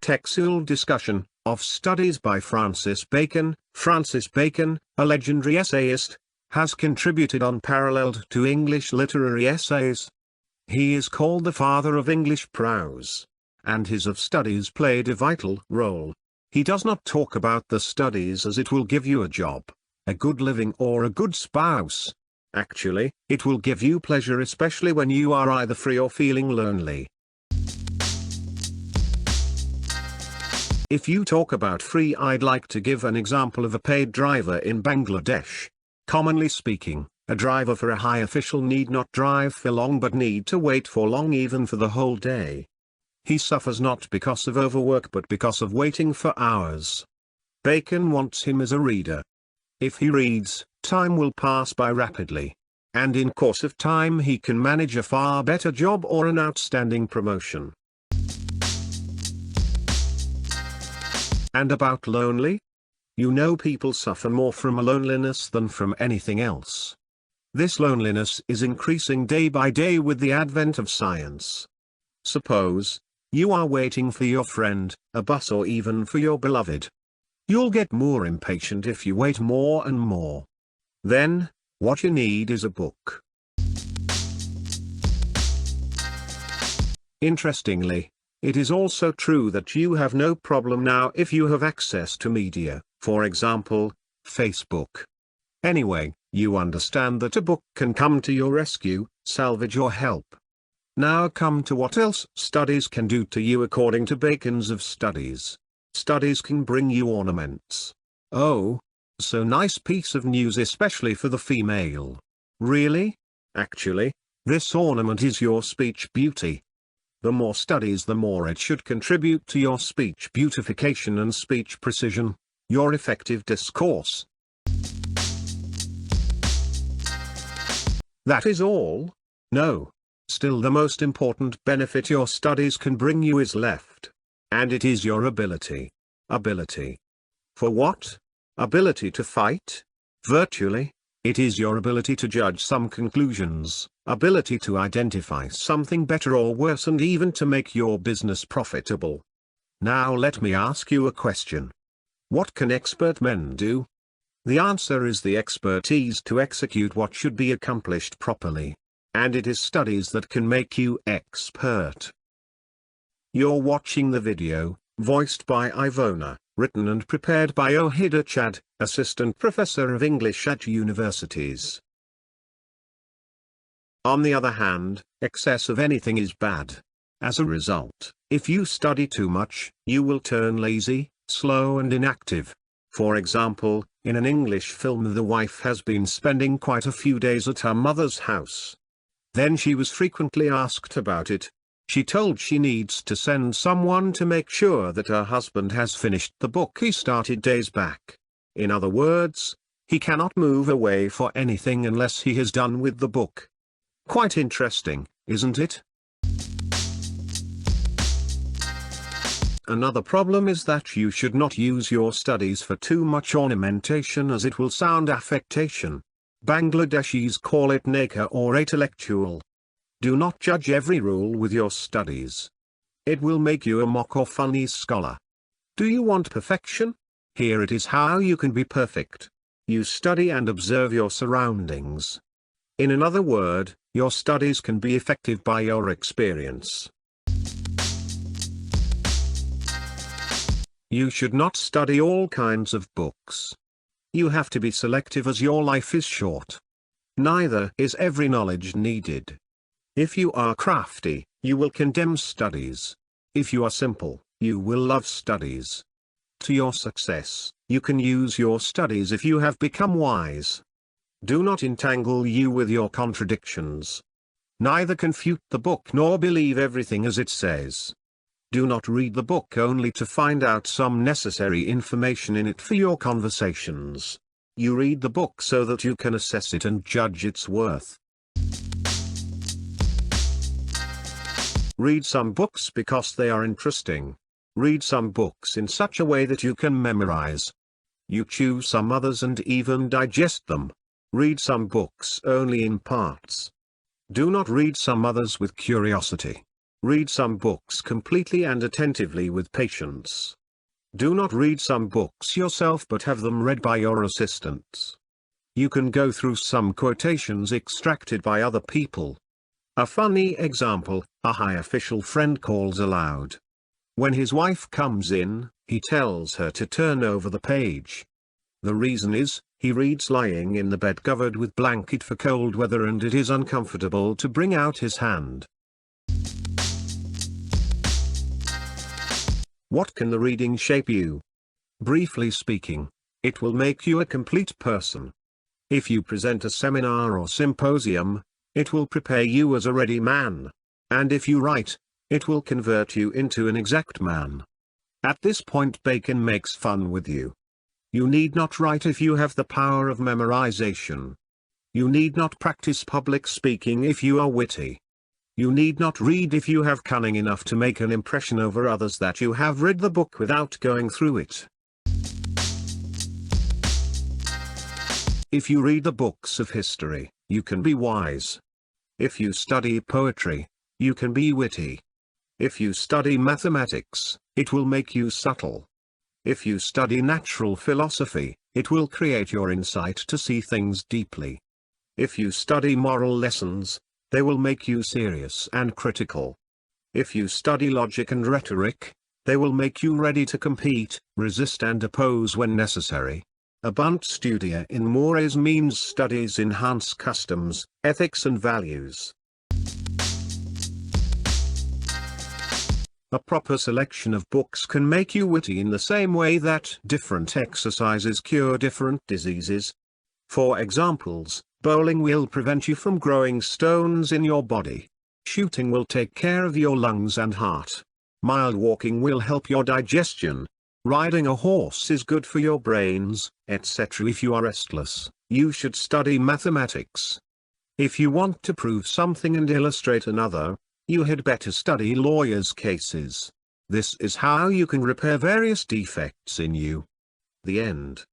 Textual discussion of studies by Francis Bacon. Francis Bacon, a legendary essayist, has contributed unparalleled to English literary essays. He is called the father of English prose, and his of studies played a vital role. He does not talk about the studies as it will give you a job, a good living or a good spouse. Actually, it will give you pleasure, especially when you are either free or feeling lonely. If you talk about free, I'd like to give an example of a paid driver in Bangladesh. Commonly speaking, a driver for a high official need not drive for long but need to wait for long, even for the whole day. He suffers not because of overwork but because of waiting for hours. Bacon wants him as a reader. If he reads, time will pass by rapidly. And in course of time he can manage a far better job or an outstanding promotion. And about lonely? You know, people suffer more from a loneliness than from anything else. This loneliness is increasing day by day with the advent of science. Suppose you are waiting for your friend, a bus, or even for your beloved. You'll get more impatient if you wait more and more. Then, what you need is a book. Interestingly, it is also true that you have no problem now if you have access to media, for example, Facebook. Anyway, you understand that a book can come to your rescue, salvage or help. Now come to what else studies can do to you according to Bacon's of studies. Studies can bring you ornaments. Oh, so nice piece of news, especially for the female. Really? Actually, this ornament is your speech beauty. The more studies, the more it should contribute to your speech beautification and speech precision, your effective discourse. That is all? No. Still, the most important benefit your studies can bring you is left. And it is your ability. Ability. For what? Ability to fight? Virtually, it is your ability to judge some conclusions, ability to identify something better or worse, and even to make your business profitable. Now let me ask you a question. What can expert men do? The answer is the expertise to execute what should be accomplished properly. And it is studies that can make you expert. You're watching the video, voiced by Ivona, written and prepared by Ohidur Chad, Assistant Professor of English at universities. On the other hand, excess of anything is bad. As a result, if you study too much, you will turn lazy, slow and inactive. For example, in an English film, the wife has been spending quite a few days at her mother's house. Then she was frequently asked about it. She told she needs to send someone to make sure that her husband has finished the book he started days back. In other words, he cannot move away for anything unless he is done with the book. Quite interesting, isn't it? Another problem is that you should not use your studies for too much ornamentation, as it will sound affectation. Bangladeshis call it nakar or intellectual. Do not judge every rule with your studies. It will make you a mock or funny scholar. Do you want perfection? Here it is how you can be perfect. You study and observe your surroundings. In another word, your studies can be effective by your experience. You should not study all kinds of books. You have to be selective, as your life is short. Neither is every knowledge needed. If you are crafty, you will condemn studies. If you are simple, you will love studies. To your success, you can use your studies if you have become wise. Do not entangle you with your contradictions. Neither confute the book nor believe everything as it says. Do not read the book only to find out some necessary information in it for your conversations. You read the book so that you can assess it and judge its worth. Read some books because they are interesting. Read some books in such a way that you can memorize. You choose some others and even digest them. Read some books only in parts. Do not read some others with curiosity. Read some books completely and attentively with patience. Do not read some books yourself but have them read by your assistants. You can go through some quotations extracted by other people. A funny example, a high official friend calls aloud. When his wife comes in, he tells her to turn over the page. The reason is, he reads lying in the bed covered with blanket for cold weather and it is uncomfortable to bring out his hand. What can the reading shape you? Briefly speaking, it will make you a complete person. If you present a seminar or symposium, it will prepare you as a ready man. And if you write, it will convert you into an exact man. At this point Bacon makes fun with you. You need not write if you have the power of memorization. You need not practice public speaking if you are witty. You need not read if you have cunning enough to make an impression over others that you have read the book without going through it. If you read the books of history, you can be wise. If you study poetry, you can be witty. If you study mathematics, it will make you subtle. If you study natural philosophy, it will create your insight to see things deeply. If you study moral lessons, they will make you serious and critical. If you study logic and rhetoric, they will make you ready to compete, resist and oppose when necessary. Abunt studia in mores means studies enhance customs, ethics and values. A proper selection of books can make you witty in the same way that different exercises cure different diseases. For examples, bowling will prevent you from growing stones in your body. Shooting will take care of your lungs and heart. Mild walking will help your digestion. Riding a horse is good for your brains, etc. If you are restless, you should study mathematics. If you want to prove something and illustrate another, you had better study lawyers' cases. This is how you can repair various defects in you. The end.